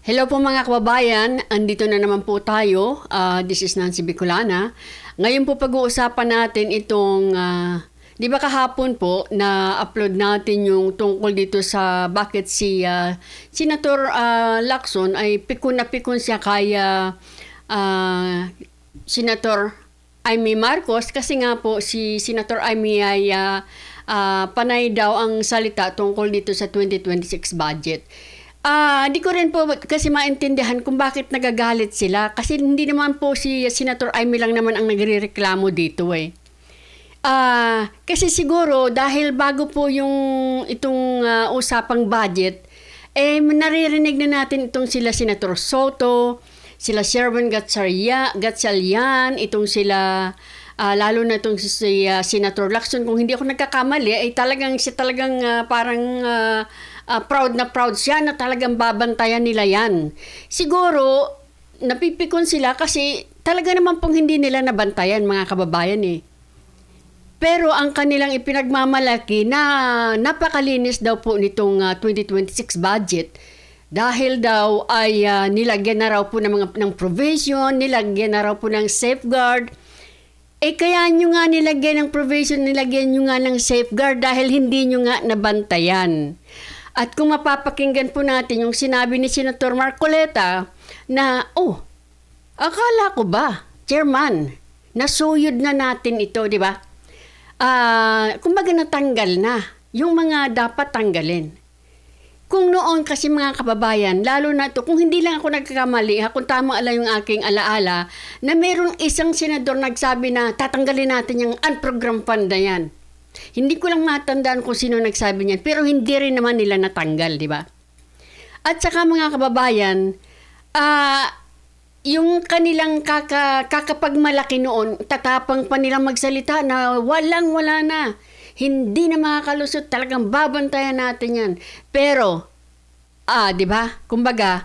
Hello po mga kababayan, andito na naman po tayo. This is Nancy Bicolana. Ngayon po pag-uusapan natin itong, di ba kahapon po na upload natin yung tungkol dito sa bakit si Senator Lacson ay pikon na pikon siya kaya Senator Amy Marcos kasi nga po si Senator Amy ay panay daw ang salita tungkol dito sa 2026 budget. Di ko rin po kasi maintindihan kung bakit nagagalit sila. Kasi hindi naman po si Senator Amy lang naman ang nagrereklamo dito eh. Kasi siguro dahil bago po itong usapang budget, naririnig na natin itong sila Senator Soto, sila Sherwin Gatchalian, itong sila, lalo na itong si Senator Lacson. Kung hindi ako nagkakamali, ay talagang parang proud na proud siya na talagang babantayan nila yan. Siguro, napipikon sila kasi talaga naman pong hindi nila nabantayan mga kababayan eh. Pero ang kanilang ipinagmamalaki na napakalinis daw po nitong 2026 budget dahil daw ay nilagyan na raw po ng provision, nilagyan na raw po ng safeguard. Kaya nyo nga nilagyan ng provision, nilagyan nyo nga ng safeguard dahil hindi nyo nga nabantayan. At kung mapapakinggan po natin yung sinabi ni Senator Marcoleta na, akala ko ba, Chairman, nasuyod na natin ito, di ba? Kumbaga natanggal na yung mga dapat tanggalin. Kung noon kasi mga kababayan, lalo na ito, kung hindi lang ako nagkakamali, kung tama ala yung aking alaala, na mayroong isang senador nagsabi na tatanggalin natin yung unprogrammed fund na yan. Hindi ko lang matandaan kung sino nagsabi niyan, pero hindi rin naman nila natanggal, di ba? At saka mga kababayan, yung kanilang kakapagmalaki noon, tatapang pa nilang magsalita na wala na. Hindi na makakalusot, talagang babantayan natin yan. Pero, di ba? Kumbaga,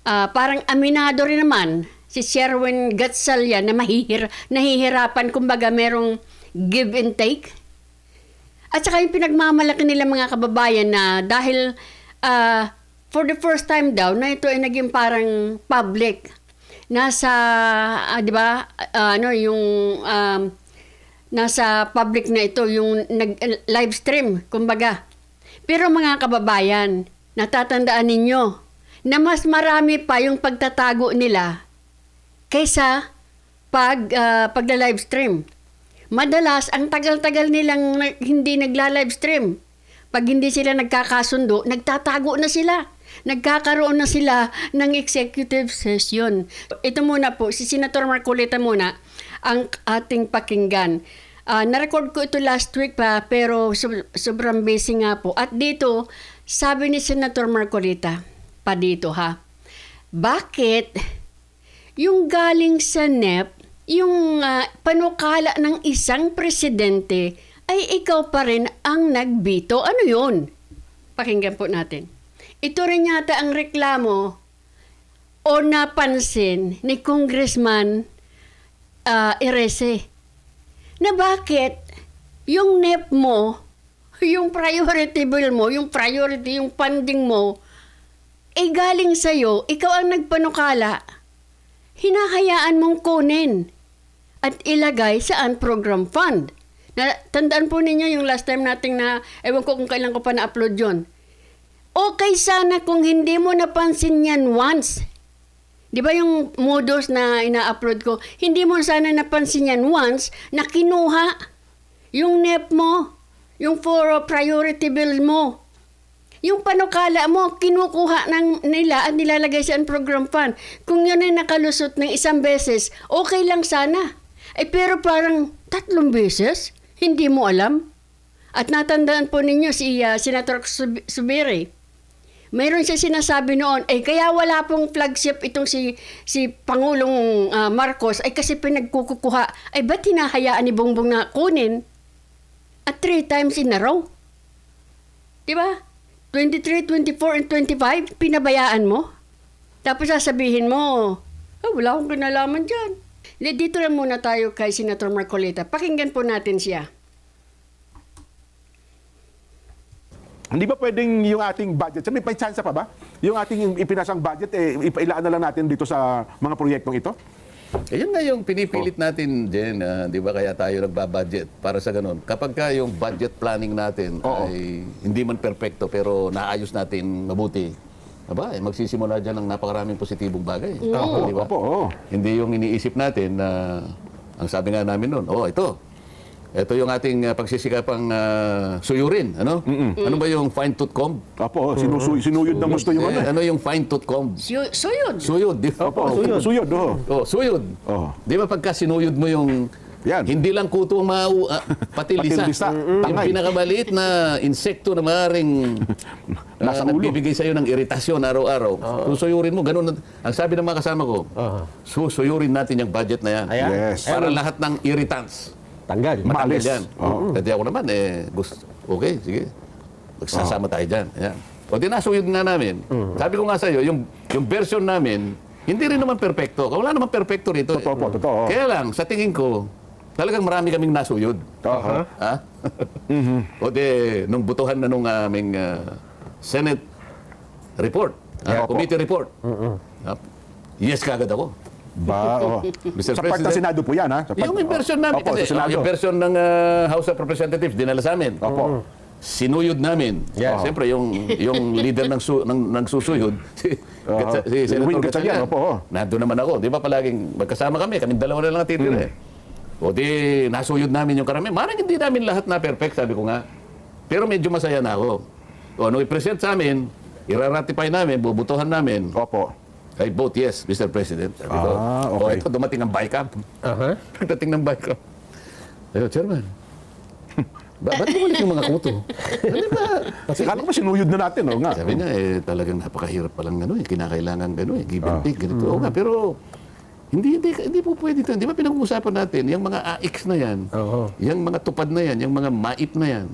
parang aminado rin naman si Sherwin Gatchalian na nahihirapan, kumbaga merong give and take. At saka yung pinagmamalaki nila mga kababayan na dahil for the first time daw na ito ay naging parang public. Nasa, di ba, nasa public na ito, yung live stream, kumbaga. Pero mga kababayan, natatandaan ninyo na mas marami pa yung pagtatago nila kaysa pagla-live stream. Madalas, ang tagal-tagal nilang hindi nagla-livestream. Pag hindi sila nagkakasundo, nagtatago na sila. Nagkakaroon na sila ng executive session. Ito muna po, si Senator Marcoleta muna ang ating pakinggan. Na-record ko ito last week pa, pero sobrang busy nga po. At dito, sabi ni Senator Marcoleta, pa dito ha, bakit yung galing sa NEP, yung panukala ng isang presidente ay ikaw pa rin ang nagbito. Ano yun? Pakinggan po natin. Ito rin yata ang reklamo o napansin ni Congressman Erese na bakit yung NEP mo, yung priority bill mo, yung funding mo, galing sa'yo, ikaw ang nagpanukala. Hinahayaan mong kunin at ilagay sa unprogrammed fund. Tandaan po ninyo yung last time nating ewan ko kung kailan ko pa na-upload yun. Okay sana kung hindi mo napansin yan once. Di ba yung modus na ina-upload ko, hindi mo sana napansin yan once na kinuha yung NEP mo, yung for priority bill mo. Yung panukala mo, kinukuha nila at nilalagay sa program fund. Kung yun ay nakalusot ng isang beses, okay lang sana. Pero parang 3 beses, hindi mo alam. At natandaan po ninyo si Senator Subiri. Mayroon siya sinasabi noon, kaya wala pong flagship itong si Pangulong Marcos, kasi pinagkukuha. Ba't hinahayaan ni Bongbong na kunin? At 3 times in a row. Diba? 23, 24, and 25, pinabayaan mo. Tapos sasabihin mo, wala akong kinalaman dyan. Dito lang muna tayo kay Senator Marcoleta. Pakinggan po natin siya. Hindi ba pwedeng yung ating budget, may chance pa ba? Yung ating ipinasang budget, ipailaan na lang natin dito sa mga proyektong ito? Yun nga yung pinipilit natin, Jen, di ba kaya tayo nagbabudget para sa ganun. Kapag ka yung budget planning natin ay hindi man perpekto pero naayos natin mabuti, aba, magsisimula dyan ng napakaraming positibong bagay. Di ba? Opo. Hindi yung iniisip natin na, ang sabi nga namin noon, ito yung ating pagsisikapang suyurin. Ano? Ano ba yung fine-tooth comb? Opo, sinuyod ng gusto yung ano. Ano yung fine-tooth comb? Suyod. Suyod, di ba? Opo, suyod. Suyod. Oh. Di ba pagka sinuyod mo yung Yan. hindi lang kuto pati lisa. lisa, Yung tangay. pinakamaliit na insekto na maaaring Nasa ulo. nagbibigay sa iyo ng iritasyon araw-araw. Susuyurin mo, ganun. Ang sabi ng mga kasama ko, susuyurin natin yung budget na yan. Ayan. Yes. Para lahat ng irritants. Tanggal. Maalis. Yan. Kasi ako naman, gusto, okay, sige. Magsasama tayo dyan. Ayan. O dinasuyod nga namin. Sabi ko nga sa iyo, yung version namin, hindi rin naman perpekto. Wala naman perpekto rito. Totoo. Kaya lang, sa tingin ko, talagang marami kaming nasuyod. Ha? O di, nung butuhan na nung aming Senate report, committee report, yes kagad ako. Mr. Sa part ng President, Senado po yan, ha? Sa part- yung version namin, Opo, kasi sa Senado. yung version ng House of Representatives, dinala sa amin. Opo. Sinuyod namin. Yeah. Siyempre, yung leader ng susuyod, si Senator Wing Gatchalian, Gatchalian. opo. Nandun naman ako. Di ba palaging magkasama kaming dalawa na lang natitira eh. O di, nasuyod namin yung karami. Marang hindi namin lahat na perfect, sabi ko nga. Pero medyo masaya na ako. O, nung i-present sa amin, ira-ratify namin, bubutuhan namin. Opo. I vote yes, Mr. President. Sabi ko, Okay. ito, dumating ang BICAM. Aha. Pagdating ng BICAM. Sabi ko, Chairman, ba't bumalik yung mga kuto? Ano ba? Kala ko ba sinuyod na natin, o nga? Sabi niya, talagang napakahirap palang kinakailangan give and take, ganito. Oo nga, pero hindi po pwede ito. Di ba pinag-uusapan natin, yung mga AX na yan, yung mga tupad na yan, yung mga MAIP na yan.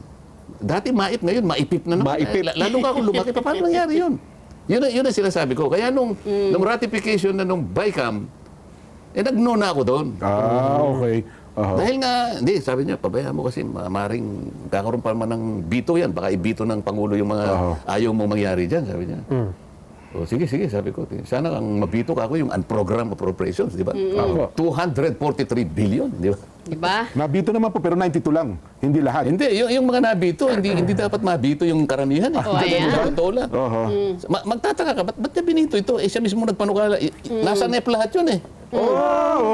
Dati MAIP, ngayon maipip na naman. Maipip. Lalo ka kung lumaki pa, paano nangyari yun? Yun ang sinasabi ko. Kaya nung ratification na nung BICAM, nag-no na ako doon. Okay. Dahil nga, hindi, sabi niya, pabayaan mo kasi maring kakaroon pa naman ng bito yan. Baka ibito ng Pangulo yung mga ayaw mong mangyari dyan, sabi niya. O, sige, sabi ko. Sana ang mabito ka ako yung unprogrammed appropriations, di ba? 243 billion, di ba? Di ba? Nabito naman po, pero 92 lang. Hindi lahat. Hindi, yung mga nabito, hindi dapat mabito yung karamihan. Eh. ayan. Sa totoo lang. Magtataka ka, ba't niya binito ito? Siya mismo nagpanukala. Nasa NEP lahat yun eh.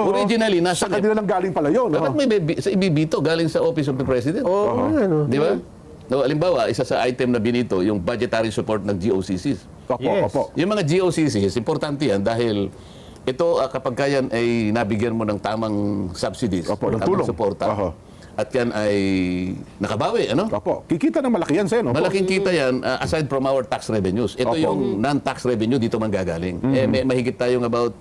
Originally, nasa Sa kanila lang galing pala yun. Dapat may ibibito galing sa Office of the President. Di ba? No, alimbawa, isa sa item na binito, yung budgetary support ng GOCCs. Opo. Yung mga GOCCs, importante yan dahil ito kapag kayan ay nabigyan mo ng tamang subsidies, Opo, ng tamang tulong. suporta, at yan ay nakabawi, ano? Opo. Kikita ng malaki yan, Sen. Opo. Malaking kita yan aside from our tax revenues. Ito yung non-tax revenue dito man gagaling. May mahigit tayong about,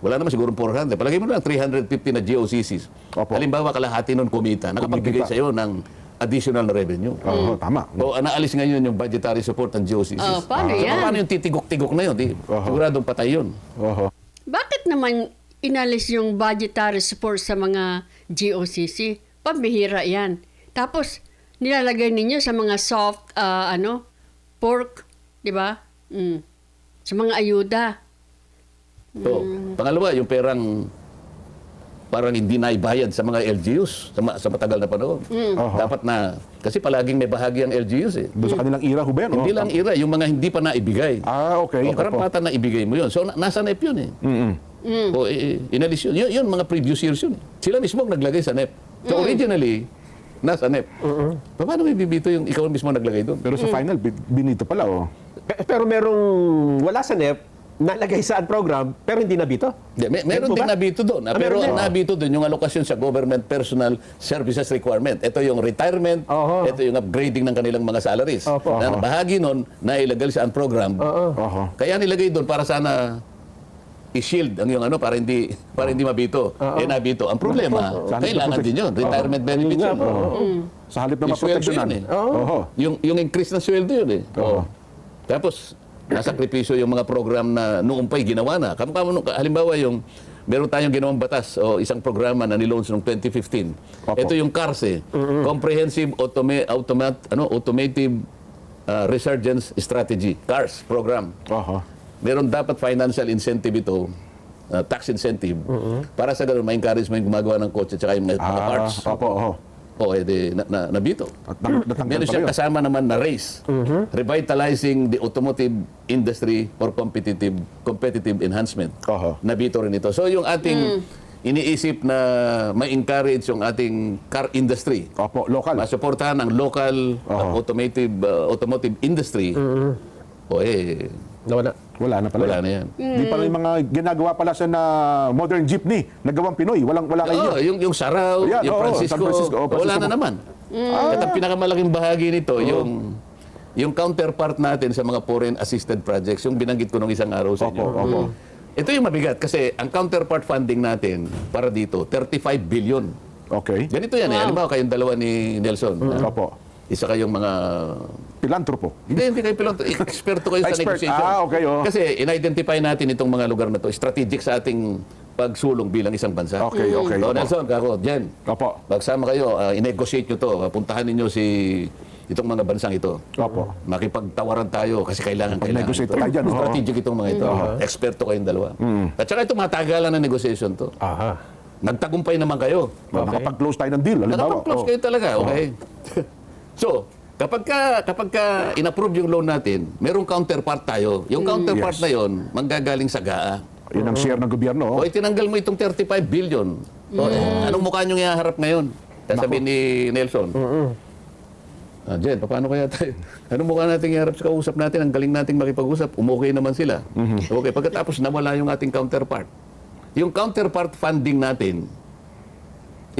wala naman siguro 400. Palagay mo na 350 na GOCCs. Opo. Halimbawa, kalahati nun kumita. Nakapagbigay Kumikita. sa iyo ng additional na revenue. Tama. O naalis ngayon yung budgetary support ng GOCCs. Paano yan? Paano yung titigok-tigok na yun? Siguradong patay yun. Bakit naman inalis yung budgetary support sa mga GOCC? Pambihira yan. Tapos, nilalagay ninyo sa mga soft, pork, di ba? Sa mga ayuda. So, pangalawa, yung perang parang hindi naibayad sa mga LGUs sa matagal na panahon. Dapat na, kasi palaging may bahagi ang LGUs eh. Doon sa kanilang ira, ho ba yan? Hindi lang ira, yung mga hindi pa naibigay. Okay. O karampatan na ibigay mo yun. So, nasa NEP yun eh. O, inalis yun. Yun, mga previous years yun eh. Sila mismo ang naglagay sa NEP. So, originally, nasa NEP. Paano may bibito yung ikaw mismo naglagay doon? Pero sa final, binito pala, Pero merong wala sa NEP, nalagay sa program, pero hindi nabito. Meron din nabito doon. Pero ang nabito doon, yung alokasyon sa Government Personal Services Requirement. Ito yung retirement, ito yung upgrading ng kanilang mga salaries. Na bahagi nun, nailagay sa program. Kaya nilagay doon para sana i-shield ang yung para hindi mabito. Nabito. Ang problema, kailangan din yun. Retirement benefits yun. Sa halip na Yung sweldo maproteksyonan. yun eh. Yung increase ng sweldo yun eh. Tapos, nasakripisyo yung mga program na noong pa'y ginawa na. Halimbawa meron tayong ginawang batas o isang programa na nilaunch noong 2015. Ito yung CARS eh. Comprehensive Automative Resurgence Strategy, CARS program. Oho. Meron dapat financial incentive ito, tax incentive, para sa ganun, ma-encourage mo yung gumagawa ng kotse at saka yung mga parts. Opo, oho. O, edi, nabito. At natanggal Meron pa siyang yun. kasama naman na race. Revitalizing the automotive industry for competitive enhancement. Oho. Nabito rin ito. So yung ating iniisip na ma-encourage yung ating car industry, Opo, local. masuportahan ang local automotive industry, o Nawala. Wala na pala. wala na yan. Di pala yung mga ginagawa pala sa na modern jeepney, nagawang Pinoy. Wala kayo. Oo, yung Sarao, Yan, yung oo, Francisco, San Francisco, wala Francisco. na naman. At ang pinakamalaking bahagi nito, yung counterpart natin sa mga foreign assisted projects, yung binanggit ko nung isang araw sa inyo. Opo. Ito yung mabigat kasi ang counterpart funding natin para dito, 35 billion. Okay. Ganito yan eh. Halimbawa kayong dalawa ni Nelson. Opo. Isa kayong mga... Pilantropo. Hindi kayo piloto. Eksperto kayo sa Expert. negotiation. Okay, oh. Kasi in-identify natin itong mga lugar na to, strategic sa ating pagsulong bilang isang bansa. Okay. So, Opo. Nelson, kako, Jen, Opo. magsama kayo, i-negotiate nyo to, puntahan ninyo itong mga bansang ito. Opo. Makipagtawaran tayo kasi kailangan Mag-negotiate ito. tayo dyan, oo. Strategic itong mga ito. Eksperto kayong dalawa. At saka ito, matagalan na negotiation to. Aha. Nagtagumpay naman kayo. Nakapag-close tayo ng deal. Halimbawa. Nakapag-close kayo talaga, okay? So, kapag ka in-approve yung loan natin, merong counterpart tayo. Yung counterpart Yes. na yon, manggagaling sa GAA. Yun ang share ng gobyerno. O itinanggal mo itong 35 billion. So, anong mukha nyo ihaharap ngayon? Sasabihin ni Nelson. Jen, paano kaya tayo? Anong mukha natin iharap sa kausap natin? Ang galing nating makipag-usap. Umukay naman sila. Okay, pagkatapos nawala yung ating counterpart. Yung counterpart funding natin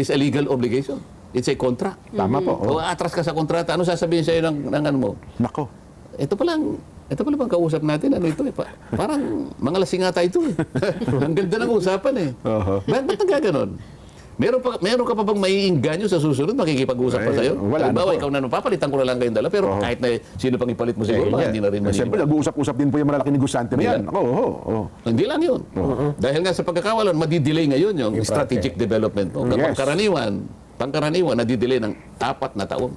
is a legal obligation. It's a contract. Tama po. O atras ka sa kontrata, ano sasabihin sa'yo ng ano mo? Nako. Ito pala bang kausap natin? Ano ito eh? Parang mga lasing ata ito eh. Ang ganda ng usapan eh. Ba't nagkaganon? Meron ka pa bang maiinganyo sa susunod? Makikipag-usap pa sa'yo? Wala na Halimbawa, po. ikaw na papalitan ko na lang kayong dala. Pero kahit na sino pang ipalit mo siguro, hindi na rin Siyempre, maniniwala. nag-uusap-usap din po yung malalaking negosyante na yan. Oo. Hindi lang yun. Dahil nga sa pagkakawalan, madidelay ngayon yung strategic development mo. Yes. Pangkaraniwan, nadidelay ng 4 na taon.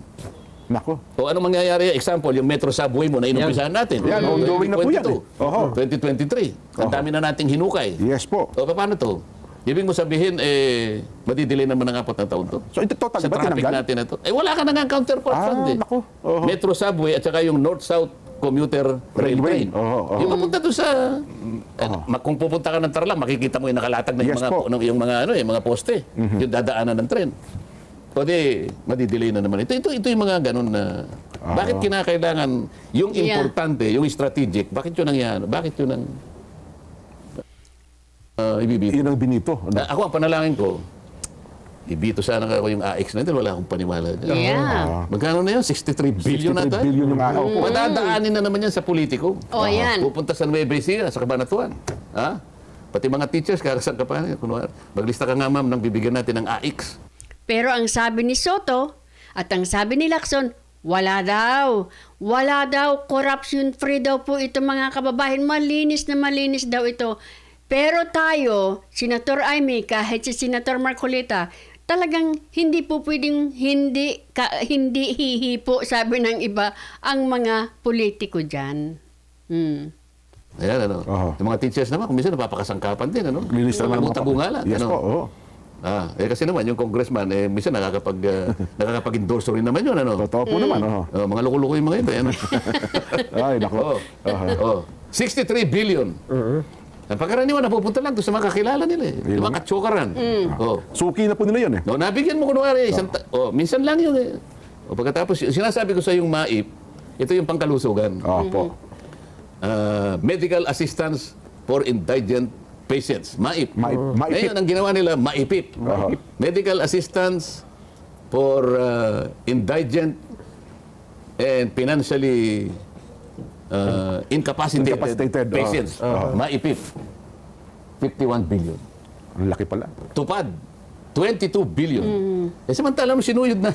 Nako. O ano mangyayari? Example, yung Metro Subway mo na inumpisahan natin. Yan, ongoing na po yan eh. 2022, Oho. 2023. Ang dami na nating hinukay. Yes po. O paano to? Ibig mo sabihin, madidelay naman ng 4 na taon to? So, ito total Sa ba traffic tinanggal? natin na to. Wala ka na nga counterpart fund eh. Nako. Oho. Metro Subway at saka yung North-South Commuter Railway. Rail Train. Oho. Yung mapunta doon sa... kung pupunta ka ng Tarlac, makikita mo yung nakalatag na Yes po. yung mga poste. Yung dadaanan ng tren. O di, madidelay na naman. Ito yung mga ganun na... Bakit kinakailangan yung importante, yung strategic, bakit yun ang yan? Bakit yun ang... ibibito? Yun ang binito. Ako, ang panalangin ko, ibito sana ako yung AX na ito, wala akong paniwala dyan. Yeah. Magkano na yun? 63 billion na 63 tayo? billion yung ayaw po. Madadaanin na naman yan sa politiko. O, yan. Pupunta sa Nueva Ecija, sa Cabanatuan. Ha? Pati mga teachers, kakasan ka pa. Kunwari, maglista ka nga ma'am nang bibigyan natin ng AX. Pero ang sabi ni Soto at ang sabi ni Lacson, wala daw. Wala daw. Corruption free daw po ito mga kababayan. Malinis na malinis daw ito. Pero tayo, Senator Amy, kahit si Senator Marcolita, talagang hindi po pwedeng hindi hihipo, sabi ng iba, ang mga politiko dyan. Ayan, ano. Oho. Yung mga teachers naman, kung minsan napapakasangkapan din, ano. Linis naman ang mga- Tago nga lang. Yes ano. po, oo. Kasi naman, yung congressman, minsan nakakapag-endorse rin naman yun, ano. Totoo po naman. Oo. Mga loko-loko yung mga ito, ano. Ay, nako. 63 billion. Ang pagkaraniwan, napupunta lang doon sa mga kakilala nila eh. Yung mga katsokaran. Suki na po nila yun eh. No, nabigyan mo kunwari, minsan lang yun eh. Pagkatapos, sinasabi ko sa yung MAIP, ito yung pangkalusugan. Opo. Medical Assistance for Indigent Patients. MAIP. Maipip. Ngayon, ang ginawa nila, MAIPIP. Medical Assistance for Indigent and Financially Incapacitated Patients. MAIPIP. 51 billion. Ang laki pala. Tupad, 22 billion. Samantala mo, sinuyod na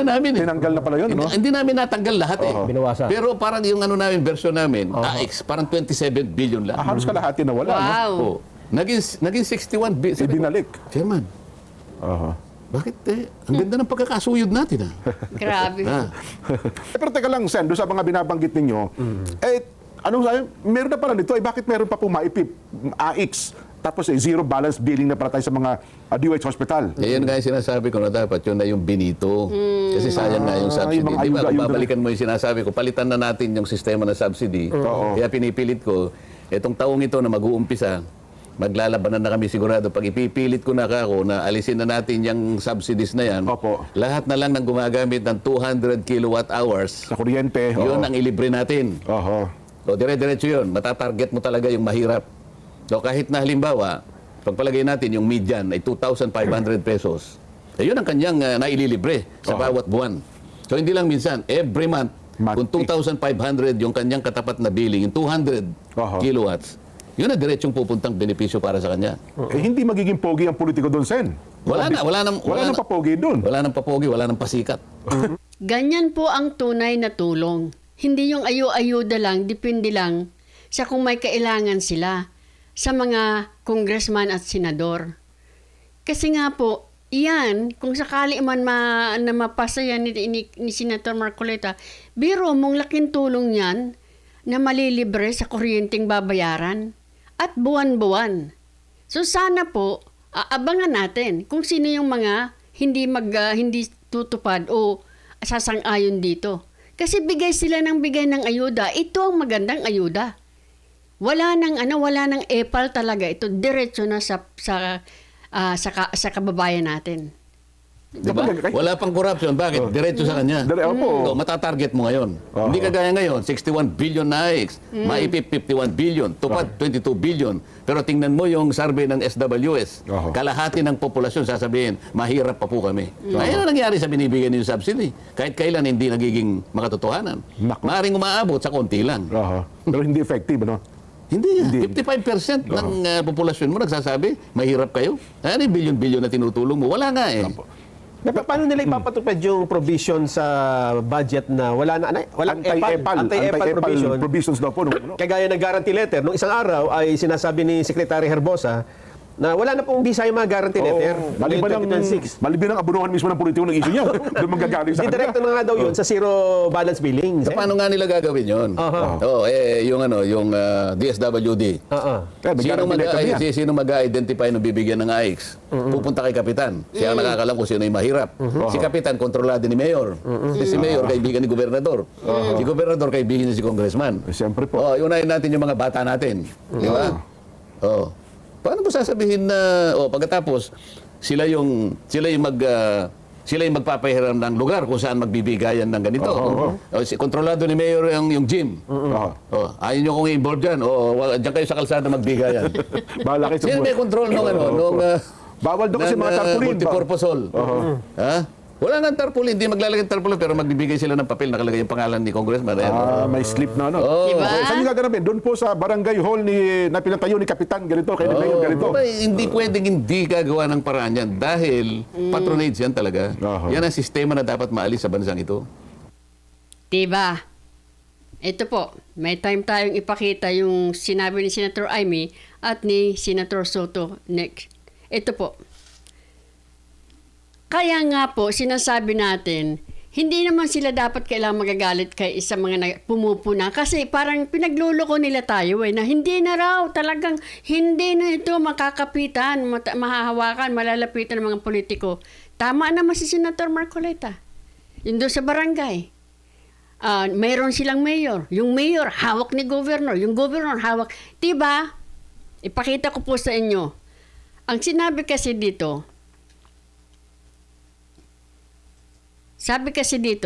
namin eh. Tinanggal na pala yun, no? Hindi namin natanggal lahat eh. Binawasan. Pero parang yung version namin, AX, parang 27 billion lang. Halos kalahati na wala, no? Wow. Oh. Naging 61 billion. Ibinalik. Chairman, Oho. Bakit ang ganda ng pagkakasuyod natin Grabe. Pero teka lang, Sen, doon sa mga binabanggit ninyo, anong sabi, meron na pala nito, bakit meron pa po maipip, AX, tapos zero balance billing na pala tayo sa mga DOH hospital? Yan nga yung sinasabi ko na dapat yun na yung binito. Kasi sayang nga yung subsidy. yung mga Di ba, kung ayuda-ayuda. babalikan mo yung sinasabi ko, palitan na natin yung sistema ng subsidy. Kaya pinipilit ko, itong taong ito na mag-uumpisa, maglalabanan na kami sigurado. Pag ipipilit ko na ako na alisin na natin yung subsidies na yan, Opo. lahat na lang ng gumagamit ng 200 kilowatt hours, Sa kuryente. yun ang ilibre natin. Oho. O, dire-diretso yun. Matatarget mo talaga yung mahirap. So, kahit na halimbawa, pagpalagay natin yung median ay 2,500 pesos. Yun ang kanyang naililibre sa bawat buwan. So, hindi lang minsan, every month, kung 2,500 yung kanyang katapat na billing, yung 200 kilowatts, yun na diretsong pupuntang benepisyo para sa kanya. Hindi magiging pogi ang politiko doon, Sen. Wala Wala nang papogi doon. Wala nang papogi, wala nang pasikat. Ganyan po ang tunay na tulong. Hindi yung ayo-ayuda lang, depende lang sa kung may kailangan sila sa mga congressman at senador. Kasi nga po, iyan, kung sakali man na mapasa yan ni Senator Marcoleta, biro mong laking tulong yan na malilibre sa kuryenteng babayaran at buwan-buwan. So sana po, aabangan natin kung sino yung mga hindi tutupad o sasang-ayon dito. Kasi bigay sila ng bigay ng ayuda. Ito ang magandang ayuda. Wala nang epal talaga. Ito diretso na sa kababayan natin. Diba? Wala pang corruption. Bakit? Diretso sa kanya. Opo. So, matatarget mo ngayon. Hindi kagaya ngayon, 61 billion na AX, maipip 51 billion, tupad 22 billion. Pero tingnan mo yung survey ng SWS, kalahati ng populasyon sasabihin, mahirap pa po kami. Ayun ang nangyari sa binibigyan niyo subsidy. Kahit kailan hindi nagiging makatotohanan. Maaring umaabot sa konti lang. Pero hindi effective, ano? Hindi. 55% ng populasyon mo nagsasabi, mahirap kayo. Ano yung billion-billion na tinutulong mo? Wala nga eh. Paano nila ipapatupad yung provision sa budget na walang anti-EPAL provisions daw po. Kagaya ng guarantee letter, nung isang araw ay sinasabi ni Secretary Herbosa na wala na pong visa yung mga guarantee letter. Maliban ang abunuhan mismo ng politiko ng issue niya. Doon manggagaling sa kanila. Didirekto na nga daw yun sa zero balance billing. So, paano nga nila gagawin yun? Yung DSWD. Sino mag-identify ng bibigyan ng AX? Pupunta kay Kapitan. Siya ang nakakalam kung sino yung mahirap. Si Kapitan, kontrolado ni Mayor. Si Mayor, kaibigan ni Gobernador. Si Gobernador, kaibigan niya si Congressman. Siyempre po. Unahin natin yung mga bata natin. Di ba? Paano mo sasabihin na pagkatapos sila yung magpapahiram ng lugar kung saan magbibigayan ng ganito. Kontrolado ni Mayor yung gym. Ayaw nyo kung i-involve dyan. Diyan kayo sa kalsada magbigayan. Bahala kayo sa Sino may control nung bawal doon kasi mga tarpaulin. Multipurpose hall. Wala nga tarpaulin, hindi maglalagay ng tarpaulin, pero magbibigay sila ng papel, nakalagay yung pangalan ni Congressman. May slip na, ano? Diba? Saan yung gaganapin? Doon po sa barangay hall na pinatayo ni Kapitan, ganito, kay Mayor, ganito. Hindi pwedeng hindi gagawa ng paraan yan dahil patronage yan talaga. Yan ang sistema na dapat maalis sa bansang ito. Diba? Ito po, may time tayong ipakita yung sinabi ni Senator Amy at ni Senator Soto next. Ito po. Kaya nga po, sinasabi natin, hindi naman sila dapat kailangang magagalit kay isa mga pumupuna. Kasi parang pinagluloko nila tayo na hindi na raw, talagang hindi na ito makakapitan, mahahawakan, malalapitan ng mga politiko. Tama naman si Senator Marcoleta. Yun doon sa barangay. Mayroon silang mayor. Yung mayor, hawak ni governor. Yung governor, hawak. Diba? Ipakita ko po sa inyo. Ang sinabi kasi dito,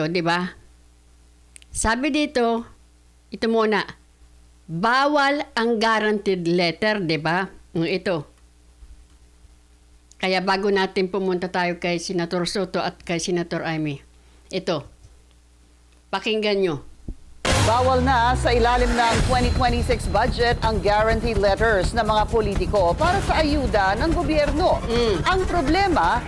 di ba? Sabi dito, ito muna, bawal ang guaranteed letter, di ba? Ito. Kaya bago natin pumunta tayo kay Senator Soto at kay Senator Amy, ito. Pakinggan nyo. Bawal na sa ilalim ng 2026 budget ang guarantee letters ng mga politiko para sa ayuda ng gobyerno. Ang problema,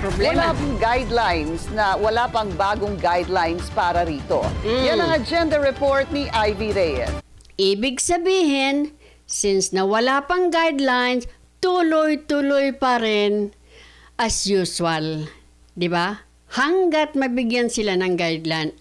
wala pang bagong guidelines para rito. Yan ang agenda report ni Ivy Reyes. Ibig sabihin, since nawala pang guidelines, tuloy-tuloy pa rin as usual. 'Di ba? Hanggat mabigyan sila ng guideline.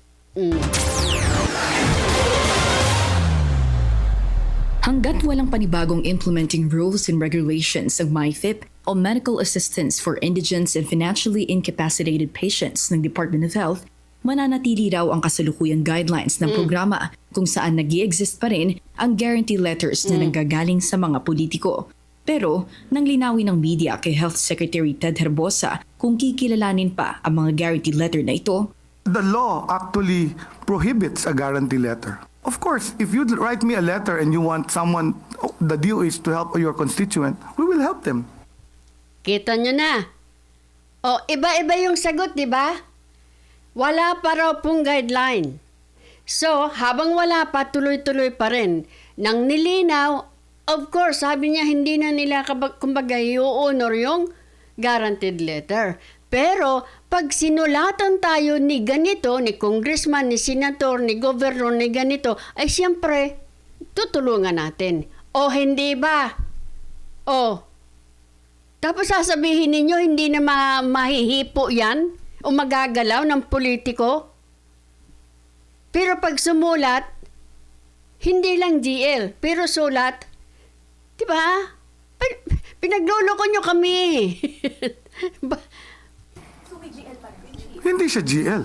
Hanggat walang panibagong implementing rules and regulations ng MyFIP o Medical Assistance for Indigent and Financially Incapacitated Patients ng Department of Health, mananatili raw ang kasalukuyang guidelines ng programa kung saan nag-i-exist pa rin ang guarantee letters na nanggagaling sa mga politiko. Pero, nang linawin ng media kay Health Secretary Ted Herbosa kung kikilalanin pa ang mga guarantee letter na ito, The law actually prohibits a guarantee letter. Of course, if you write me a letter and you want someone, the DOH, to help your constituent, we will help them. Kita nyo na. O, iba-iba yung sagot, di ba? Wala pa raw pong guideline. So, habang wala pa, tuloy-tuloy pa rin. Nang nilinaw, of course, sabi niya, hindi na nila, kumbaga, i-honor yung guaranteed letter. Pero, pag sinulatan tayo ni ganito, ni congressman, ni senator, ni governor, ni ganito, ay siyempre, tutulungan natin. O hindi ba? O, tapos sasabihin ninyo, hindi na mahihipo yan o magagalaw ng politiko. Pero pag sumulat, hindi lang GL, pero sulat, di ba? Pinagluloko nyo kami. Hindi siya GL.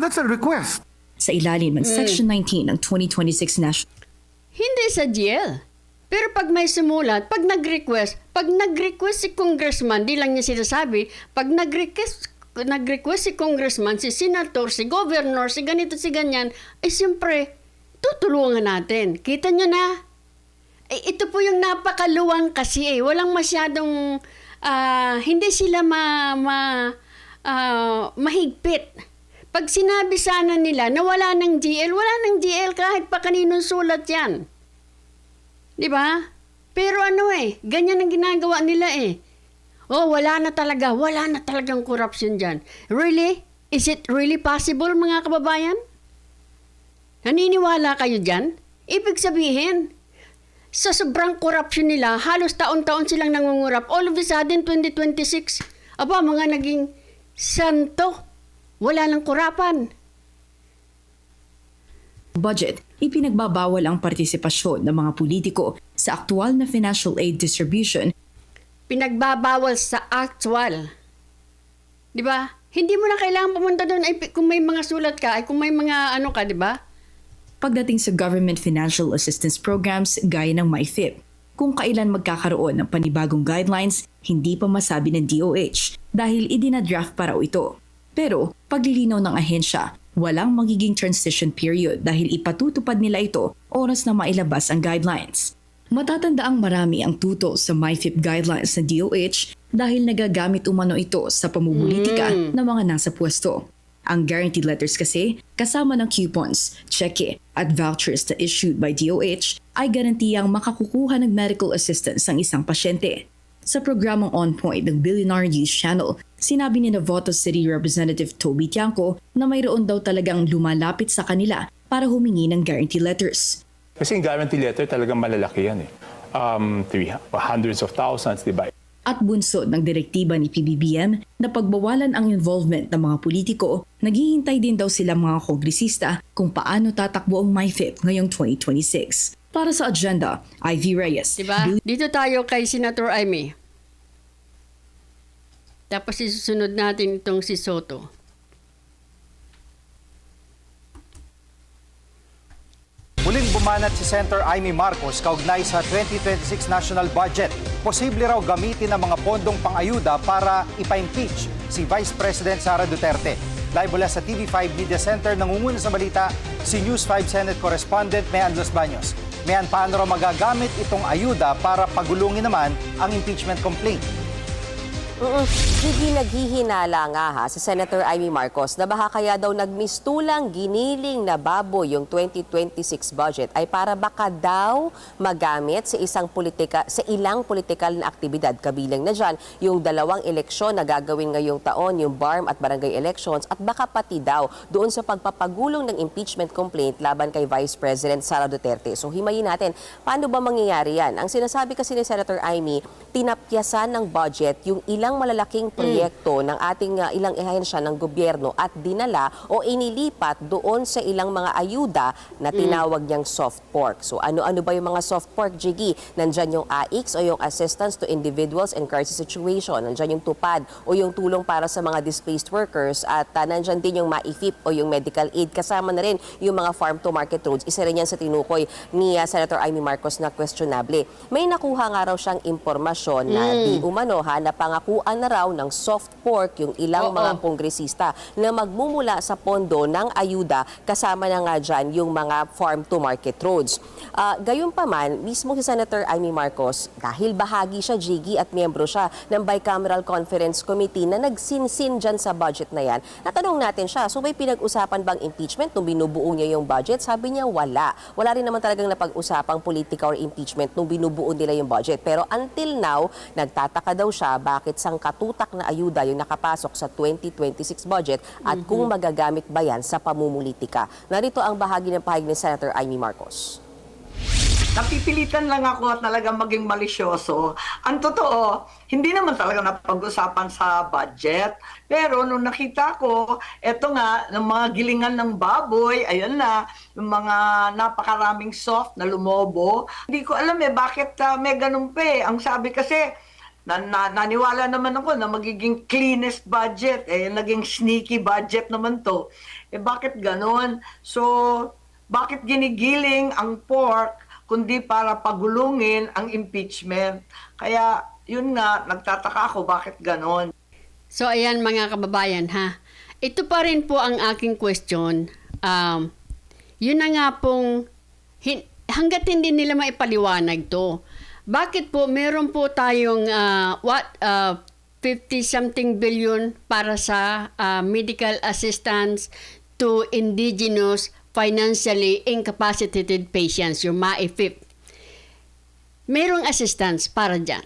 That's a request. sa ilalim ng Section 19 ng 2026 National Hindi sa GL. Pero pag may sumulat, pag nag-request si congressman, di lang niya sinasabi, pag nag-request si congressman, si senator, si governor, si ganito, si ganyan, ay siyempre, tutulungan natin. Kita nyo na? Ito po yung napakaluwang kasi Walang masyadong, hindi sila mahigpit. Pag sinabi sana nila na wala ng GL, wala ng GL kahit pa kaninong sulat yan. Di ba? Pero ganyan ang ginagawa nila wala na talagang corruption dyan. Really? Is it really possible, mga kababayan? Naniniwala kayo dyan? Ibig sabihin, sa sobrang corruption nila, halos taon-taon silang nangungurap. All of a sudden, 2026, mga naging santo. Wala nang kurapan. budget, ipinagbabawal ang partisipasyon ng mga politiko sa aktual na financial aid distribution. Pinagbabawal sa actual. Di ba? Hindi mo na kailangan pumunta doon kung may mga sulat ka, kung may mga di ba? Pagdating sa government financial assistance programs gaya ng MyFIP, kung kailan magkakaroon ng panibagong guidelines, hindi pa masabi ng DOH dahil idinadraft pa raw ito. Pero paglilinaw ng ahensya, walang magiging transition period dahil ipatutupad nila ito oras na mailabas ang guidelines. Matatandaang marami ang tuto sa MyFIP guidelines ng DOH dahil nagagamit umano ito sa pamumulitika ng mga nasa pwesto. Ang guaranteed letters kasi, kasama ng coupons, cheque at vouchers na issued by DOH ay garantiyang makakukuha ng medical assistance ang isang pasyente. Sa programang On Point ng Billionaire News Channel, sinabi ni Novato City Representative Toby Tiangco na mayroon daw talagang lumalapit sa kanila para humingi ng guarantee letters. Kasi yung guarantee letter talagang malalaki yan hundreds of thousands, di ba? At bunsod ng direktiba ni PBBM na pagbawalan ang involvement ng mga politiko, naghihintay din daw sila mga kongresista kung paano tatakbo ang MyFIP ngayong 2026. Para sa agenda, Ivy Reyes. Diba? Dito tayo kay Senator Amy. Tapos isusunod natin itong si Soto. Muling bumanat si Senator Amy Marcos kaugnay sa 2026 national budget. Posible raw gamitin ang mga pondong pang-ayuda para ipa-impeach si Vice President Sara Duterte. Live mula sa TV5 Media Center, nangunguna sa balita si News 5 Senate Correspondent Mean Los Baños. Mean, paano raw magagamit itong ayuda para pagulungin naman ang impeachment complaint? Gigi, naghihinala nga sa Senator Amy Marcos na baka kaya daw nagmistulang giniling na baboy yung 2026 budget ay para baka daw magamit sa ilang politikal na aktibidad. Kabilang na dyan yung 2 eleksyon na gagawin ngayong taon, yung BARM at barangay elections, at baka pati daw doon sa pagpapagulong ng impeachment complaint laban kay Vice President Sara Duterte. So himayin natin, paano ba mangyayari yan? Ang sinasabi kasi ni Senator Amy, tinapyasan ng budget yung ilang ilang malalaking proyekto ng ating ilang ehensya ng gobyerno at dinala o inilipat doon sa ilang mga ayuda na tinawag niyang soft pork. So ano-ano ba yung mga soft pork, Jiggy? Nandyan yung AIX o yung Assistance to Individuals in Crisis Situation. Nandyan yung TUPAD o yung tulong para sa mga displaced workers at nandyan din yung MAIFIP o yung medical aid. Kasama na rin yung mga farm to market roads. Isa rin yan sa tinukoy ni Senator Amy Marcos na questionable. May nakuha nga raw siyang impormasyon na di umano na pangakuan na raw ng soft pork yung ilang mga kongresista na magmumula sa pondo ng ayuda, kasama na nga dyan yung mga farm to market roads. Gayunpaman, mismo si Senator Amy Marcos, dahil bahagi siya, Jiggy, at miyembro siya ng Bicameral Conference Committee na nagsinsin dyan sa budget na yan, natanong natin siya, so may pinag-usapan bang impeachment nung binubuo niya yung budget? Sabi niya, wala. Wala rin naman talagang napag-usapang politika or impeachment nung binubuo nila yung budget. Pero until now, nagtataka daw siya bakit sangkatutak na ayuda yung nakapasok sa 2026 budget at kung magagamit ba yan sa pamumulitika. Narito ang bahagi ng pahayag ni Senator Amy Marcos. Napipilitan lang ako at talagang maging malisyoso. Ang totoo, hindi naman talaga napag-usapan sa budget. Pero nung nakita ko, eto nga, ng mga gilingan ng baboy, ayan na, yung mga napakaraming soft na lumobo. Hindi ko alam bakit may ganun pa eh. Ang sabi kasi, naniwala naman ako na magiging cleanest budget. Naging sneaky budget naman to. Bakit ganun? So, bakit ginigiling ang pork kundi para pagulungin ang impeachment? Kaya yun nga, nagtataka ako bakit ganon. So ayan mga kababayan ha, ito pa rin po ang aking question. Yun na nga pong, hanggat hindi nila maipaliwanag to, bakit po meron po tayong 50-something billion para sa medical assistance to indigenous financially incapacitated patients, yung MAIFIP. Merong assistance para dyan.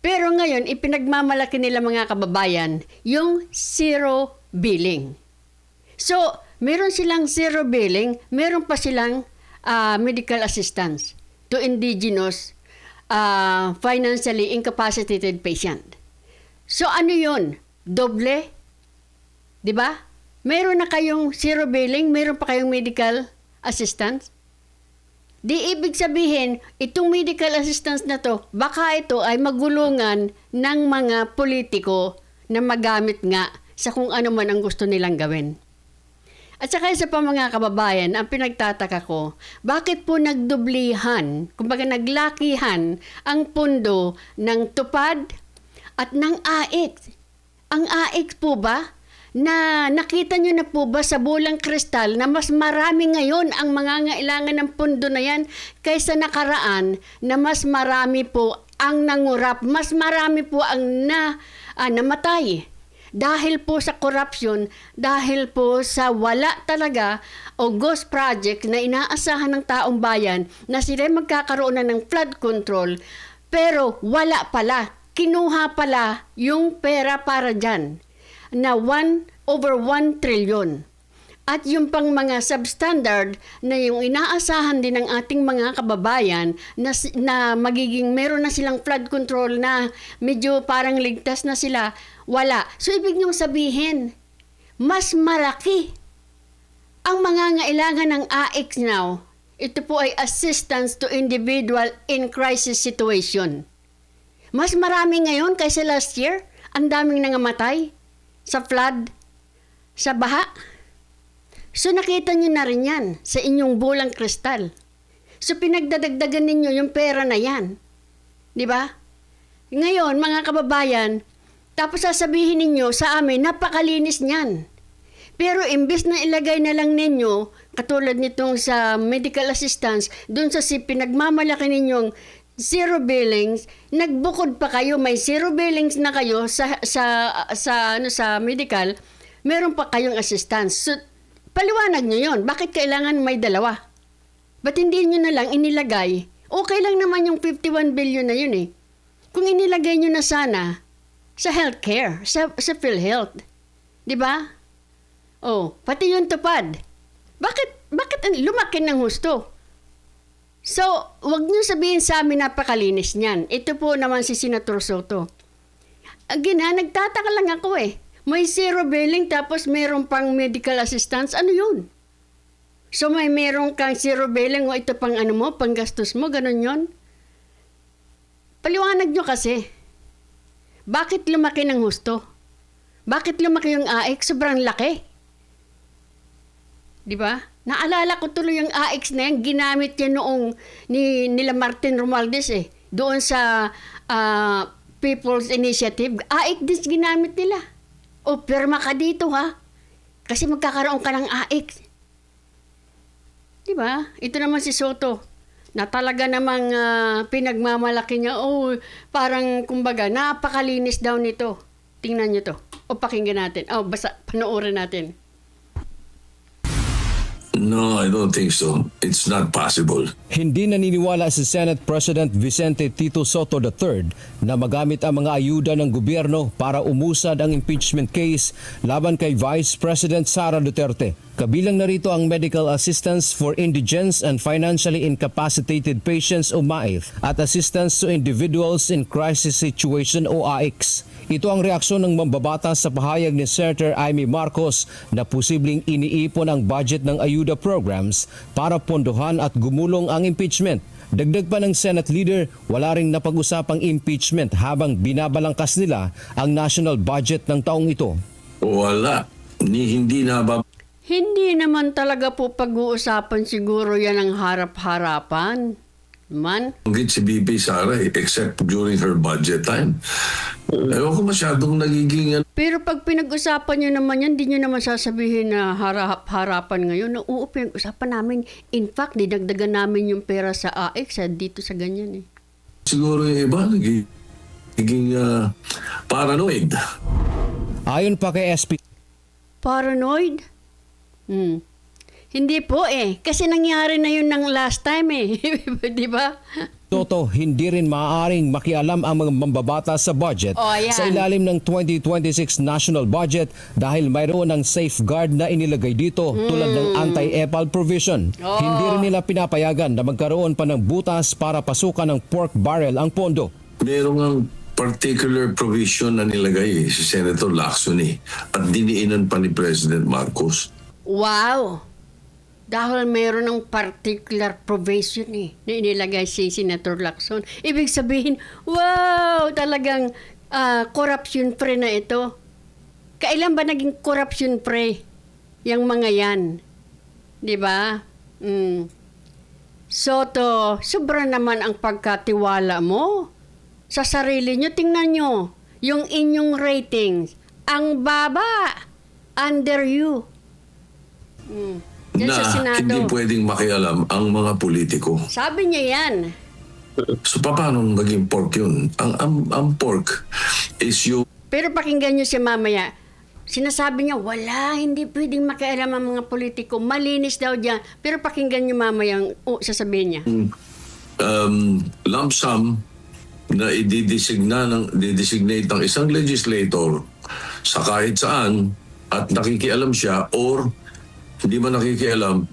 Pero ngayon, ipinagmamalaki nila mga kababayan yung zero billing. So, meron silang zero billing, meron pa silang medical assistance to indigenous financially incapacitated patient. So, ano yun? Doble? Diba? Meron na kayong zero billing, meron pa kayong medical assistance. Di ibig sabihin, itong medical assistance na to, baka ito ay magulungan ng mga politiko na magamit nga sa kung ano man ang gusto nilang gawin. At saka isa pa mga kababayan, ang pinagtataka ko, bakit po nagdublihan, kumbaga naglakihan ang pundo ng TUPAD at ng AIX? Ang AIX po ba? Na nakita nyo na po ba sa bulang kristal na mas marami ngayon ang mangangailangan ng pundo na yan kaysa nakaraan na mas marami po ang nangurap, mas marami po ang namatay dahil po sa corruption, dahil po sa wala talaga o ghost project na inaasahan ng taong bayan na sila magkakaroon na ng flood control pero wala pala, kinuha pala yung pera para dyan na over 1 trillion. At yung pang mga substandard na yung inaasahan din ng ating mga kababayan na magiging meron na silang flood control na medyo parang ligtas na sila, wala. So ibig niyong sabihin, mas malaki ang mga ngailangan ng AIX now. Ito po ay assistance to individual in crisis situation. Mas marami ngayon kaysa last year. Ang daming nangamatay sa flood, sa baha. So nakita nyo na rin yan sa inyong bulang kristal. So pinagdadagdagan ninyo yung pera na yan. Di ba? Ngayon, mga kababayan, tapos sasabihin ninyo sa amin, napakalinis niyan. Pero imbes na ilagay na lang ninyo, katulad nitong sa medical assistance, dun sa pinagmamalaki ninyong zero billings, nagbukod pa kayo, may zero billings na kayo sa medical, meron pa kayong assistance. So, paliwanag nyo yon. Bakit kailangan may dalawa? Ba't hindi nyo na lang inilagay? Okay lang naman yung 51 billion na yun eh. Kung inilagay nyo na sana sa healthcare, sa PhilHealth. Di ba? Oh, pati yung TUPAD. Bakit lumaki ng husto? So, wag niyo sabihin sa amin napakalinis niyan. Ito po naman si Senator Soto. Again ha, nagtataka lang ako eh. May zero billing tapos meron pang medical assistance. Ano yun? So may meron kang zero billing o ito pang ano mo, pang gastos mo, ganun yun? Paliwanag nyo kasi. Bakit lumaki ng husto? Bakit lumaki yung AX? Sobrang laki. Di ba? Naalala ko tuloy yung AX na yan, ginamit yan noong nila Martin Romualdez eh. Doon sa People's Initiative, AX din ginamit nila. O, perma ka dito ha. Kasi magkakaroon ka ng AX. Di ba? Ito naman si Soto, na talaga namang pinagmamalaki niya. Oh, parang kumbaga, napakalinis daw nito. Tingnan niyo to. O, pakinggan natin. O, basta panoorin natin. No, I don't think so. It's not possible. Hindi naniniwala si Senate President Vicente Tito Soto III na magamit ang mga ayuda ng gobyerno para umusad ang impeachment case laban kay Vice President Sara Duterte. Kabilang na rito ang Medical Assistance for Indigents and Financially Incapacitated Patients o MAIF at Assistance to Individuals in Crisis Situation o AICS. Ito ang reaksyon ng mambabatas sa pahayag ni Senator Amy Marcos na posibleng iniipon ang budget ng ayuda programs para pondohan at gumulong ang impeachment. Dagdag pa ng Senate leader, wala ring napag-usapang impeachment habang binabalangkas nila ang national budget ng taong ito. Wala. Hindi na ba... Hindi naman talaga po pag-uusapan siguro yan ang harap-harapan. Man. si BP Sara except during her budget time. Ewan ko masyadong nagiging... Pero pag pinag-usapan nyo naman yan, di nyo naman sasabihin na harap-harapan ngayon. Na, oo, pinag-usapan namin. In fact, dinagdagan namin yung pera sa AX dito sa ganyan eh. Siguro yung iba nagiging paranoid. Ayon pa kay SP... Paranoid? Hindi po eh. Kasi nangyari na yun ng last time eh. Di ba? Soto, hindi rin maaaring makialam ang mga mambabata sa budget sa ilalim ng 2026 national budget dahil mayroon ng safeguard na inilagay dito tulad ng anti-EPAL provision. Hindi rin nila pinapayagan na magkaroon pa ng butas para pasukan ng pork barrel ang pondo. Merong ang particular provision na nilagay si Senator Lacson at diniinan pa ni President Marcos. Wow! Dahil mayroon ng particular provision na inilagay si Senator Lacson. Ibig sabihin, wow! Talagang corruption-free na ito. Kailan ba naging corruption-free yung mga yan? Di ba? Soto, sobra naman ang pagkatiwala mo sa sarili nyo. Tingnan nyo, yung inyong ratings, ang baba, under you. Na hindi pwedeng makialam ang mga politiko. Sabi niya yan. So paano naging pork yun? Ang pork is yung... Pero pakinggan niyo si mamaya. Sinasabi niya, wala, hindi pwedeng makialam ang mga politiko. Malinis daw diyan. Pero pakinggan niyo mamaya ang sasabihin niya. Lump sum na i-designate ng isang legislator sa kahit saan at nakikialam siya or hindi man nakikialam,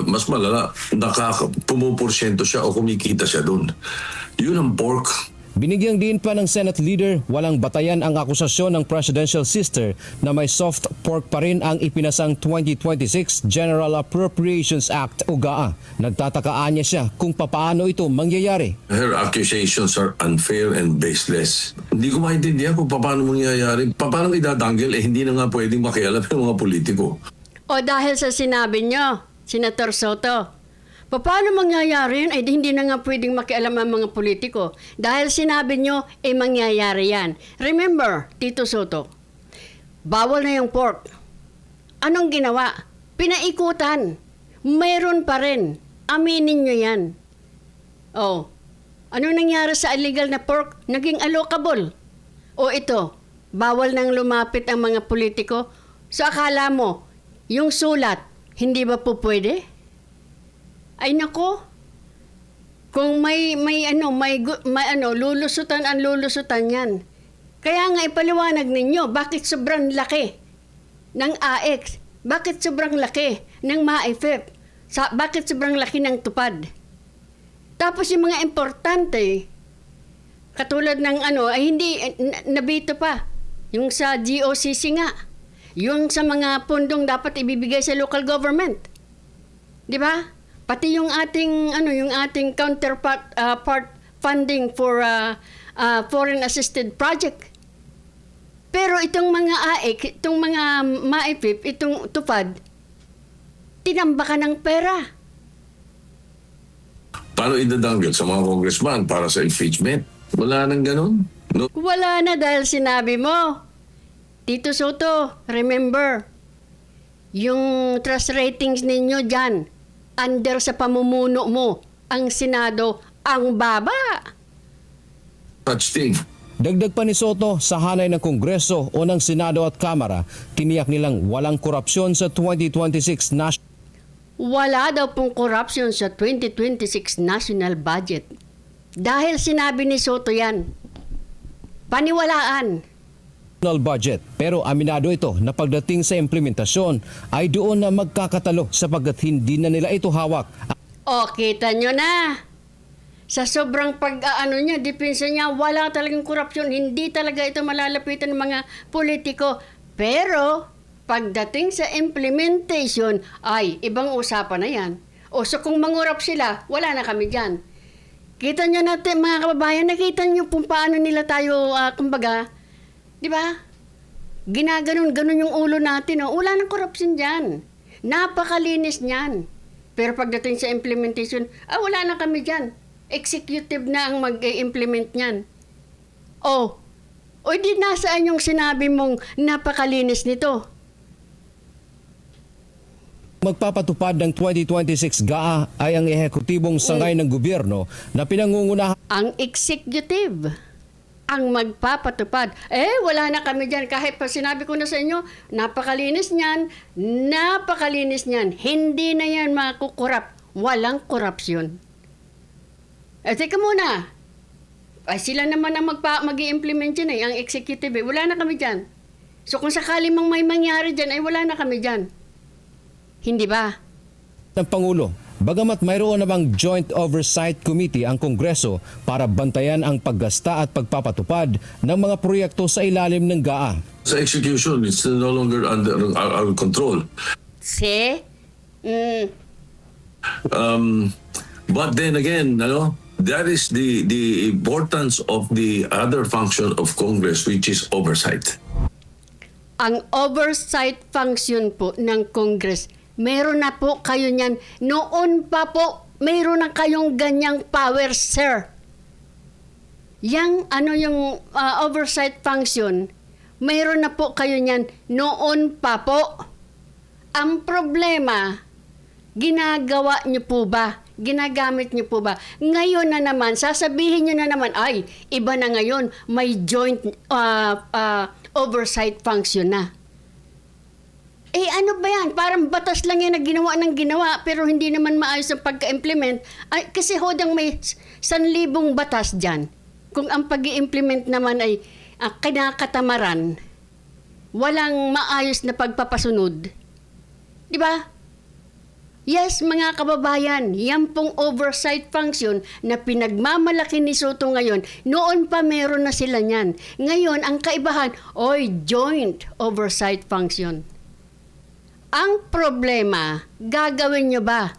mas malala, pumuporsyento siya o kumikita siya doon. Yun ang pork. Binigyang din pa ng Senate leader, walang batayan ang akusasyon ng presidential sister na may soft pork pa rin ang ipinasang 2026 General Appropriations Act o GAA. Nagtatakaan niya siya kung papaano ito mangyayari. Her accusations are unfair and baseless. Hindi ko maintindihan kung paano mangyayari. Paano idadanggil hindi na nga pwedeng makialam yung mga politiko. O dahil sa sinabi nyo, Senator Soto, paano mangyayari yan? Ay hindi na nga pwedeng makialam ang mga politiko. Dahil sinabi nyo, mangyayari yan. Remember, Tito Soto, bawal na yung pork. Anong ginawa? Pinaikutan. Mayroon pa rin. Aminin nyo yan. Oh, ano nangyari sa illegal na pork? Naging allocable. O ito, bawal nang lumapit ang mga politiko. So akala mo, yung sulat, hindi ba po pwede? Ay nako. Kung may lulusutan yan. Kaya nga ipaliwanag ninyo, bakit sobrang laki ng AX? Bakit sobrang laki ng MAIFEP? Bakit sobrang laki ng tupad? Tapos yung mga importante, Katulad ng ay hindi, nabito pa. Yung sa GOCC nga. Yung sa mga pundong dapat ibibigay sa local government. Di ba? Pati yung ating, yung ating counterpart part funding for foreign assisted project. Pero itong mga AIC, itong mga MAIPIP, itong TUPAD, tinambakan ng pera. Paano idadanggit sa mga congressman para sa impeachment? Wala nang ganun. No? Wala na dahil sinabi mo. Tito Soto, remember, yung trust ratings ninyo dyan, under sa pamumuno mo, ang Senado, ang baba. Such thing. Dagdag pa ni Soto, sa hanay ng Kongreso o ng Senado at Kamara, tiniyak nilang walang korupsyon sa 2026 national. Wala daw pong corruption sa 2026 national budget. Dahil sinabi ni Soto yan. Paniwalaan. Budget. Pero aminado ito na pagdating sa implementasyon ay doon na magkakatalo sapagkat hindi na nila ito hawak. O, kita nyo na. Sa sobrang pag-aano niya, depensa niya, wala talagang korupsyon. Hindi talaga ito malalapitan ng mga politiko. Pero, pagdating sa implementation, ay, ibang usapan na yan. O, so kung mangurap sila, wala na kami dyan. Kita nyo natin, mga kababayan, nakita nyo kung paano nila tayo, kumbaga, di ba? Ginaganon-ganon yung ulo natin. Oh. Wala ng korupsyon dyan. Napakalinis niyan. Pero pagdating sa implementation, wala na kami dyan. Executive na ang mag-implement niyan. O di nasaan yung sinabi mong napakalinis nito? Magpapatupad ng 2026 GAA ay ang ehekutibong sangay ng gobyerno na pinangungunahan. Ang executive ang magpapatupad. Wala na kami dyan. Kahit pa sinabi ko na sa inyo, napakalinis niyan. Hindi na yan makukurap. Walang korupsyon. Teka muna. Sila naman ang mag-i-implement dyan ang executive. Wala na kami dyan. So kung sakali mang may mangyari dyan, wala na kami dyan. Hindi ba? Ng Pangulo, bagamat mayroon namang Joint Oversight Committee ang Kongreso para bantayan ang paggasta at pagpapatupad ng mga proyekto sa ilalim ng GAA. Sa execution, it's no longer under our control. But then again, that is the importance of the other function of Congress, which is oversight. Ang oversight function po ng Congress, meron na po kayo niyan. Noon pa po, meron na kayong ganyang power, sir. Yung oversight function, meron na po kayo niyan. Noon pa po. Ang problema, ginagawa niyo po ba? Ginagamit niyo po ba? Ngayon na naman, sasabihin niyo na naman, iba na ngayon, may joint oversight function na. Ano ba yan? Parang batas lang yan na ginawa ng ginawa, pero hindi naman maayos ang pagka-implement. Kasi hodang may 1,000 batas dyan. Kung ang pag-i-implement naman ay kinakatamaran, walang maayos na pagpapasunod. Di ba? Yes, mga kababayan, yan pong oversight function na pinagmamalaki ni Soto ngayon, noon pa meron na sila niyan. Ngayon, ang kaibahan, joint oversight function. Ang problema, gagawin nyo ba